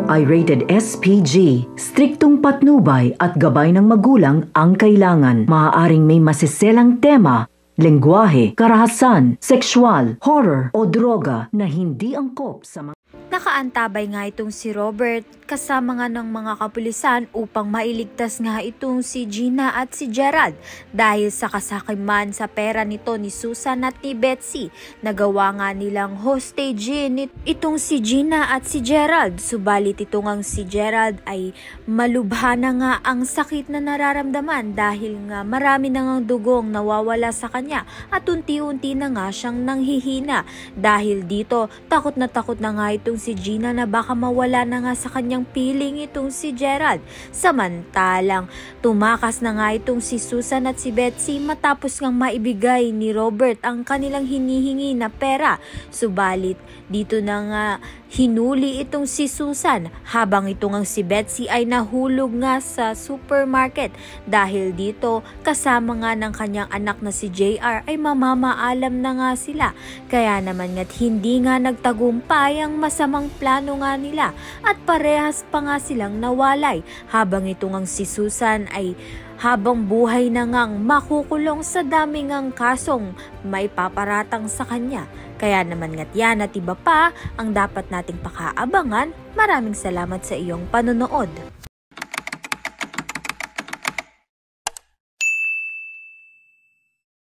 ay rated SPG. Striktong patnubay at gabay ng magulang ang kailangan. Maaaring may masiselang tema, lengguwahe, karahasan, sexual, horror o droga na hindi angkop sa mga... Nakaantabay nga itong si Robert kasama nga ng mga kapulisan upang mailigtas nga itong si Gina at si Gerald dahil sa kasakiman sa pera nito ni Susan at ni Betsy. Nagawa nga nilang hostagein itong si Gina at si Gerald. Subalit itong ang si Gerald ay malubha na nga ang sakit na nararamdaman dahil nga marami na nga dugong nawawala sa kanya at unti-unti na nga siyang nanghihina. Dahil dito takot na nga itong si Gina na baka mawala na nga sa kanyang piling itong si Gerald. Samantalang tumakas na nga itong si Susan at si Betsy matapos ngang maibigay ni Robert ang kanilang hinihingi na pera. Subalit dito na nga hinuli itong si Susan habang itong ang si Betsy ay nahulog nga sa supermarket. Dahil dito kasama nga ng kanyang anak na si JR ay mamamaalam na nga sila. Kaya naman nga't hindi nga nagtagumpay ang masamang plano nga nila at parehas pa nga silang nawalay habang itong ang si Susan ay habang buhay na ngang makukulong sa dami ngang kasong may paparatang sa kanya. Kaya naman nga't yan at iba pa ang dapat nating pakaabangan. Maraming salamat sa iyong panonood.